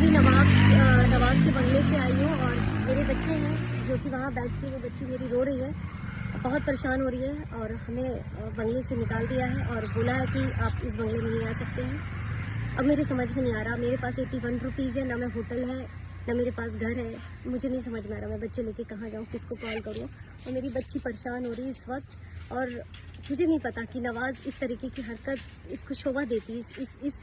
अभी नवाज के बंगले से आई हूँ और मेरे बच्चे हैं जो कि वहाँ बैठ के, वो बच्ची मेरी रो रही है, बहुत परेशान हो रही है और हमें बंगले से निकाल दिया है और बोला है कि आप इस बंगले में नहीं आ सकते हैं। अब मेरे समझ में नहीं आ रहा, मेरे पास 81 रुपीज़ है, ना मैं होटल है ना मेरे पास घर है, मुझे नहीं समझ में आ रहा मैं बच्चे लेके कहाँ जाऊँ, किसको कॉल करूँ। और मेरी बच्ची परेशान हो रही है इस वक्त और मुझे नहीं पता कि नवाज़ इस तरीके की हरकत इसको शोभा देती, इस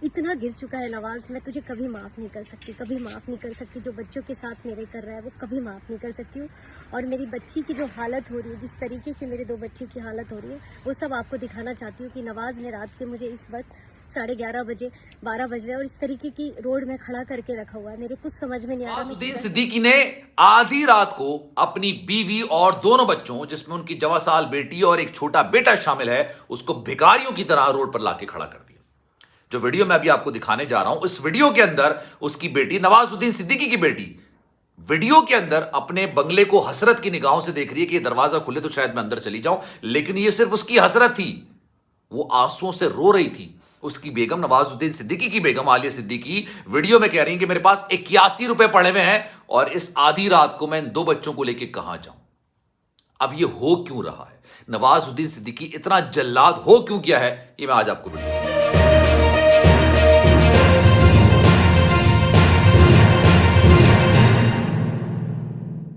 इतना गिर चुका है नवाज, मैं तुझे कभी माफ़ नहीं कर सकती, कभी माफ़ नहीं कर सकती। जो बच्चों के साथ मेरे कर रहा है वो कभी माफ़ नहीं कर सकती हूँ। और मेरी बच्ची की जो हालत हो रही है, जिस तरीके की मेरे 2 बच्चे की हालत हो रही है, वो सब आपको दिखाना चाहती हूँ कि नवाज ने रात के मुझे इस वक्त 11:30 बजे 12 बज रहे हैं और इस तरीके की रोड में खड़ा करके रखा हुआ है। मेरे कुछ समझ में नहीं आ रहा। नवाजुद्दीन सिद्दीकी ने आधी रात को अपनी बीवी और दोनों बच्चों, जिसमें उनकी जवां साल बेटी और एक छोटा बेटा शामिल है, उसको भिखारियों की तरह रोड पर लाके खड़ा कर दिया। जो वीडियो मैं अभी आपको दिखाने जा रहा हूं, इस वीडियो के अंदर उसकी बेटी, नवाजुद्दीन सिद्दीकी की बेटी, वीडियो के अंदर अपने बंगले को हसरत की निगाहों से देख रही है कि ये दरवाजा खुले तो शायद मैं अंदर चली जाऊं, लेकिन ये सिर्फ उसकी हसरत थी। वो आंसुओं से रो रही थी। उसकी बेगम, नवाजुद्दीन सिद्दीकी की बेगम आलिया सिद्दीकी, वीडियो में कह रही है कि मेरे पास 81 रुपए पड़े हुए हैं और इस आधी रात को मैं इन 2 बच्चों को लेकर कहां जाऊं। अब ये हो क्यों रहा है? नवाजुद्दीन सिद्दीकी इतना जल्लाद हो क्यों गया है? ये मैं आज आपको वीडियो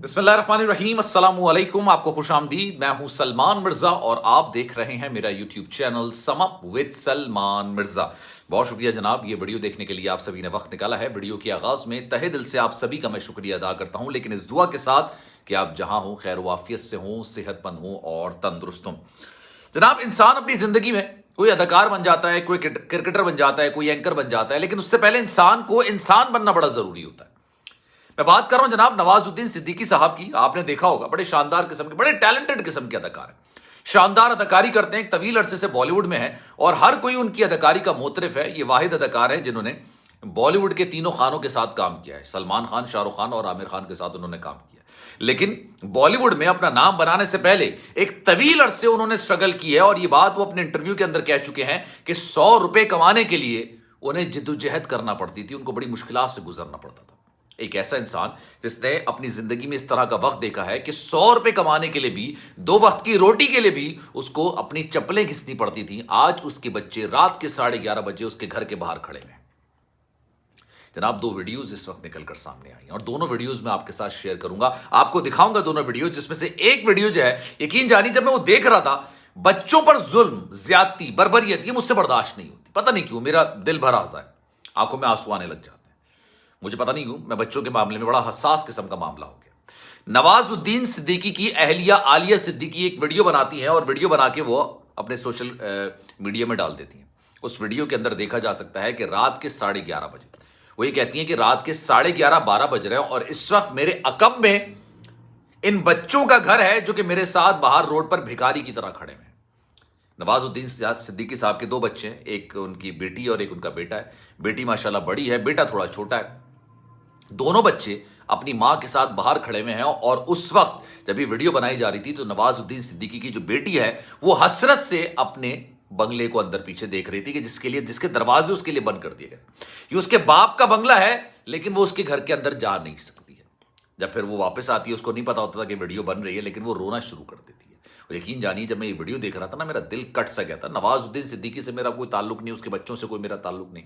बिस्मिल्लाहिर्रहमानिर्रहीम, अस्सलामु अलैकुम। आपको खुशामदीद। मैं हूं सलमान मिर्जा और आप देख रहे हैं मेरा YouTube channel sum up with Salman Mirza. बहुत शुक्रिया जनाब, ये वीडियो देखने के लिए आप सभी ने वक्त निकाला है। वीडियो के आगाज में तहे दिल से आप सभी का मैं शुक्रिया अदा करता हूं, लेकिन इस दुआ के साथ कि आप जहां हो खैर वाफियत से हों, सेहतमंद हों और तंदुरुस्त हों। जनाब, इंसान अपनी जिंदगी में कोई अदाकार बन जाता है, कोई क्रिकेटर बन जाता है, कोई एंकर बन जाता है, लेकिन उससे पहले इंसान को इंसान बनना बड़ा जरूरी होता है। मैं बात कर रहा हूं जनाब नवाजुद्दीन सिद्दीकी साहब की। आपने देखा होगा, बड़े शानदार किस्म के, बड़े टैलेंटेड किस्म के अदाकार हैं, शानदार अदाकारी करते हैं, एक तवील अरसे से बॉलीवुड में है और हर कोई उनकी अदाकारी का मोतरफ है। ये वाहिद अदाकार हैं जिन्होंने बॉलीवुड के तीनों खानों के साथ काम किया है। सलमान खान, शाहरुख खान और आमिर खान के साथ उन्होंने काम किया, लेकिन बॉलीवुड में अपना नाम बनाने से पहले एक तवील अरसे उन्होंने स्ट्रगल की है और ये बात वो अपने इंटरव्यू के अंदर कह चुके हैं कि 100 रुपए कमाने के लिए उन्हें जिद्दोजहद करना पड़ती थी, उनको बड़ी मुश्किलात से गुजरना पड़ता था। एक ऐसा इंसान जिसने अपनी जिंदगी में इस तरह का वक्त देखा है कि 100 रुपए कमाने के लिए भी, 2 वक्त की रोटी के लिए भी उसको अपनी चप्पलें घिसनी पड़ती थी। आज उसके बच्चे रात के 11:30 बजे उसके घर के बाहर खड़े हैं। जनाब, 2 वीडियोस इस वक्त निकलकर सामने आई और दोनों वीडियोस मैं आपके साथ शेयर करूंगा, आपको दिखाऊंगा दोनों वीडियो, जिसमें से एक वीडियो जो है, यकीन जानिए, जब मैं वो देख रहा था, बच्चों पर जुल्म, ज्यादती, बर्बरियत, ये मुझसे बर्दाश्त नहीं होती। पता नहीं क्यों मेरा दिल भर आता है, आंखों में आंसू आने लग जाते हैं। मुझे पता नहीं क्यों, मैं बच्चों के मामले में बड़ा हसास किस्म का मामला हो गया। नवाजुद्दीन सिद्दीकी की अहलिया आलिया सिद्दीकी एक वीडियो बनाती हैं और वीडियो बना के वो अपने सोशल मीडिया में डाल देती हैं। उस वीडियो के अंदर देखा जा सकता है कि रात के 11:30 बजे वो ये कहती हैं कि रात के 11:30-12 बज रहे हैं और इस वक्त मेरे अकब में इन बच्चों का घर है जो कि मेरे साथ बाहर रोड पर भिखारी की तरह खड़े हैं। नवाजुद्दीन सिद्दीकी साहब के 2 बच्चे हैं, एक उनकी बेटी और एक उनका बेटा है। बेटी माशाल्लाह बड़ी है, बेटा थोड़ा छोटा है। दोनों बच्चे अपनी मां के साथ बाहर खड़े हुए हैं और उस वक्त जब ये वीडियो बनाई जा रही थी तो नवाजुद्दीन सिद्दीकी की जो बेटी है वो हसरत से अपने बंगले को अंदर पीछे देख रही थी कि जिसके दरवाजे उसके लिए बंद कर दिए गए। ये उसके बाप का बंगला है, लेकिन वो उसके घर के अंदर जा नहीं सकती है। जब फिर वो वापस आती है, उसको नहीं पता होता था कि वीडियो बन रही है, लेकिन वो रोना शुरू कर देती है। और यकीन जानिए, जब मैं ये वीडियो देख रहा था ना, मेरा दिल कट सा गया था। नवाजुद्दीन सिद्दीकी से मेरा कोई ताल्लुक नहीं, उसके बच्चों से कोई मेरा ताल्लुक नहीं,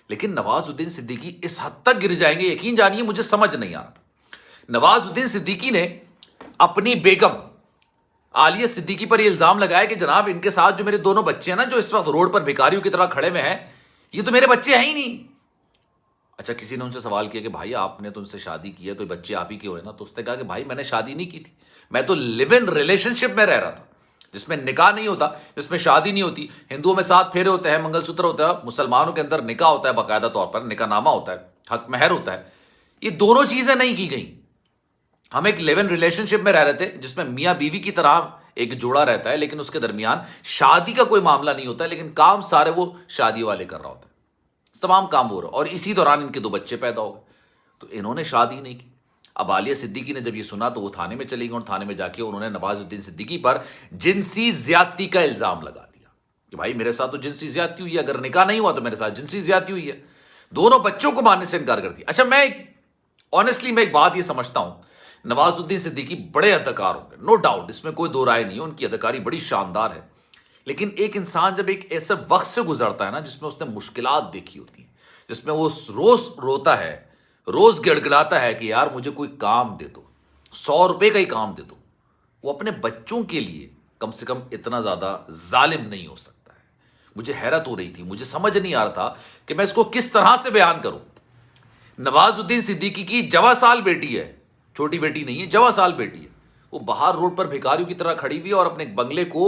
लेकिन नवाजुद्दीन सिद्दीकी इस हद तक गिर जाएंगे, यकीन जानिए मुझे समझ नहीं आ रहा था। नवाजुद्दीन सिद्दीकी ने अपनी बेगम आलिया सिद्दीकी पर यह इल्जाम लगाया कि जनाब, इनके साथ जो मेरे दोनों बच्चे हैं ना, जो इस वक्त रोड पर भिखारियों की तरह खड़े हुए हैं, ये तो मेरे बच्चे हैं ही नहीं। अच्छा, किसी ने उनसे सवाल किया कि भाई आपने तो उनसे शादी की है, तो बच्चे आप ही के हुए ना? तो उसने कहा कि भाई मैंने शादी नहीं की थी, मैं तो लिव इन रिलेशनशिप में रह रहा था, जिसमें निकाह नहीं होता, जिसमें शादी नहीं होती। हिंदुओं में 7 फेरे होते हैं, मंगलसूत्र होता है, मुसलमानों के अंदर निकाह होता है, बाकायदा तौर पर निकाहनामा होता है, हक महर होता है। ये दोनों चीजें नहीं की गई। हम एक लिव इन रिलेशनशिप में रह रहे थे जिसमें मियां बीवी की तरह एक जोड़ा रहता है, लेकिन उसके दरमियान शादी का कोई मामला नहीं होता है, लेकिन काम सारे वो शादी वाले कर रहा होता है, तमाम काम हो रहा। और इसी दौरान इनके 2 बच्चे पैदा हो गए, तो इन्होंने शादी नहीं की। अब आलिया सिद्दीकी ने जब ये सुना तो वो थाने में चली गई और थाने में जाके उन्होंने नवाजुद्दीन सिद्दीकी पर जिनसी ज्यादती का इल्जाम लगा दिया कि भाई मेरे साथ तो जिनसी ज्यादती हुई है, अगर निकाह नहीं हुआ तो मेरे साथ जिनसी ज्यादती हुई है। دونوں بچوں کو ماننے سے انکار کر دیا. اچھا میں ایک بات یہ سمجھتا ہوں, نواز الدین صدیقی بڑے اداکار ہوں گے, نو ڈاؤٹ, اس میں کوئی دو رائے نہیں ہے, ان کی اداکاری بڑی شاندار ہے. لیکن ایک انسان جب ایک ایسے وقت سے گزرتا ہے نا جس میں اس نے مشکلات دیکھی ہوتی ہیں, جس میں وہ روز روتا ہے, روز گڑ گڑاتا ہے کہ یار مجھے کوئی کام دے دو, 100 روپے کا ہی کام دے دو, وہ اپنے بچوں کے لیے کم سے کم اتنا زیادہ ظالم نہیں ہو سکتا ہے. مجھے حیرت ہو رہی تھی, مجھے سمجھ نہیں آ رہا تھا کہ میں اس کو کس طرح سے بیان کروں. نواز الدین صدیقی کی جواں سال بیٹی ہے, چھوٹی بیٹی نہیں ہے, جواں سال بیٹی ہے, وہ باہر روڈ پر بھکاریوں کی طرح کھڑی ہوئی ہے اور اپنے بنگلے کو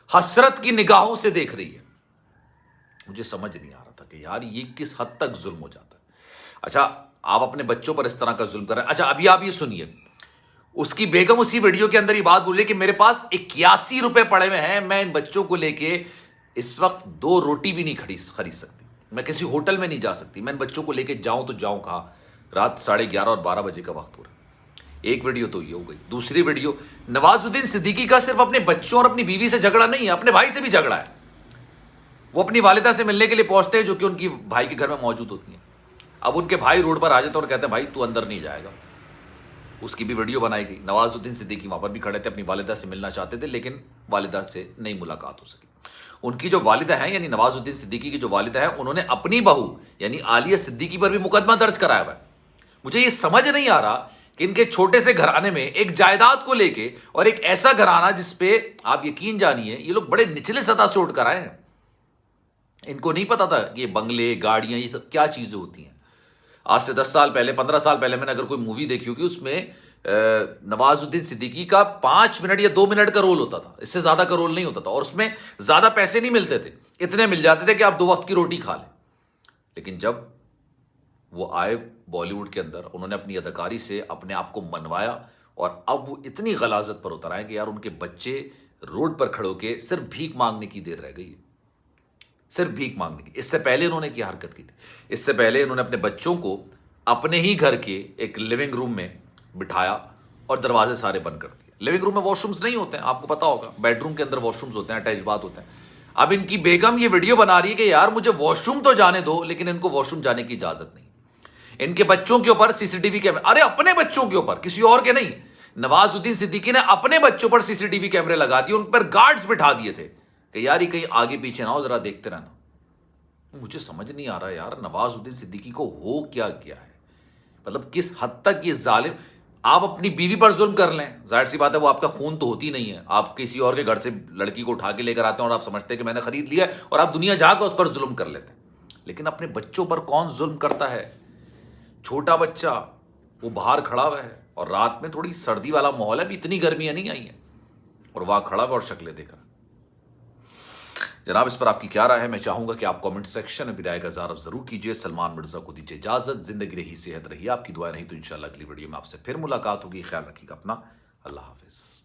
حسرت کی نگاہوں سے دیکھ رہی ہے. مجھے سمجھ نہیں آ رہا تھا کہ یار یہ کس حد تک ظلم ہو جاتا ہے. اچھا آپ اپنے بچوں پر اس طرح کا ظلم کر رہے ہیں. اچھا ابھی آپ یہ سنیے, اس کی بیگم اسی ویڈیو کے اندر یہ بات بول رہی ہے کہ میرے پاس 81 روپے پڑے ہوئے ہیں, میں ان بچوں کو لے کے اس وقت 2 روٹی بھی نہیں خرید سکتی, میں کسی ہوٹل میں نہیں جا سکتی, میں ان بچوں کو لے کے جاؤں تو جاؤں کہاں, رات 11:30 اور 12 بجے کا وقت ہو رہا ہے. ایک ویڈیو تو یہ ہو گئی. دوسری ویڈیو, نواز الدین صدیقی کا صرف اپنے بچوں اور اپنی بیوی سے جھگڑا نہیں ہے, اپنے بھائی سے بھی جھگڑا ہے. وہ اپنی والدہ سے ملنے کے لیے پہنچتے ہیں جو کہ ان کی بھائی کے گھر میں موجود ہوتی ہیں. اب ان کے بھائی روڈ پر آ جاتے ہیں اور کہتے ہیں بھائی تو اندر نہیں جائے گا. اس کی بھی ویڈیو بنائی گئی. نواز الدین صدیقی وہاں پر بھی کھڑے تھے, اپنی والدہ سے ملنا چاہتے تھے لیکن والدہ سے نہیں ملاقات ہو سکی. ان کی جو والدہ ہیں یعنی نواز الدین صدیقی کی جو والدہ ہیں, انہوں نے اپنی بہو یعنی عالیہ صدیقی پر بھی مقدمہ درج کرایا ہوا ہے. مجھے یہ سمجھ نہیں آ رہا کہ ان کے چھوٹے سے گھرانے میں ایک جائیداد کو لے کے, اور ایک ایسا گھرانہ جس پہ آپ یقین جانیے یہ لوگ بڑے نچلے سطح سے اٹھ کر آئے ہیں. ان کو نہیں پتا تھا کہ یہ بنگلے, گاڑیاں, یہ سب کیا چیزیں ہوتی ہیں. آج سے 10 سال پہلے, 15 سال پہلے میں نے اگر کوئی مووی دیکھی ہوگی, اس میں نواز الدین صدیقی کا 5 منٹ یا 2 منٹ کا رول ہوتا تھا, اس سے زیادہ کا رول نہیں ہوتا تھا, اور اس میں زیادہ پیسے نہیں ملتے تھے, اتنے مل جاتے تھے کہ آپ 2 وقت کی روٹی کھا لیں. لیکن جب وہ آئے بالی ووڈ کے اندر, انہوں نے اپنی اداکاری سے اپنے آپ کو منوایا, اور اب وہ اتنی غلاظت پر اتر آئے کہ یار ان کے بچے روڈ پر کھڑے ہو کے صرف بھیک مانگنے کی دیر رہ گئی ہے, صرف بھیک مانگنے کی. اس سے پہلے انہوں نے کیا حرکت کی تھی, اس سے پہلے انہوں نے اپنے بچوں کو اپنے ہی گھر کے ایک لیونگ روم میں بٹھایا اور دروازے سارے بند کر دیے. لیونگ روم میں واش رومز نہیں ہوتے ہیں, آپ کو پتا ہوگا, بیڈ روم کے اندر واش رومز ہوتے ہیں, اٹیچ باتھ ہوتے ہیں. اب ان کی بیگم یہ ویڈیو بنا رہی ہے کہ یار مجھے واش روم تو جانے دو, لیکن ان کو واش روم جانے کی اجازت نہیں. ان کے بچوں کے اوپر CCTV کیمرے, ارے اپنے بچوں کے اوپر, کسی اور کے نہیں. نواز الدین صدیقی نے اپنے بچوں پر CCTV کیمرے لگا دیے, ان پر گارڈز بٹھا دیے تھے کہ یار یہ کہیں آگے پیچھے نہ ہو, ذرا دیکھتے رہنا. مجھے سمجھ نہیں آ رہا یار نواز الدین صدیقی کو ہو کیا گیا ہے, مطلب کس حد تک یہ ظالم. آپ اپنی بیوی پر ظلم کر لیں, ظاہر سی بات ہے وہ آپ کا خون تو ہوتی نہیں ہے, آپ کسی اور کے گھر سے لڑکی کو اٹھا کے لے کر آتے ہیں اور آپ سمجھتے ہیں کہ میں نے خرید لیا ہے, اور آپ دنیا جا کے اس پر ظلم کر لیتے ہیں. لیکن اپنے بچوں پر کون ظلم کرتا ہے؟ چھوٹا بچہ وہ باہر کھڑا ہوا ہے, اور رات میں تھوڑی سردی والا ماحول ہے, ابھی اتنی گرمیاں نہیں آئی ہیں, اور وہاں کھڑا ہوا اور شکلیں دیکھ رہا. جناب اس پر آپ کی کیا رائے ہے؟ میں چاہوں گا کہ آپ کامنٹ سیکشن میں بھی رائے کا اظہار ضرور کیجیے. سلمان مرزا کو دیجیے اجازت, زندگی رہی صحت رہی, آپ کی دعائیں نہیں تو انشاءاللہ اگلی ویڈیو میں آپ سے پھر ملاقات ہوگی. خیال رکھیے گا اپنا, اللہ حافظ.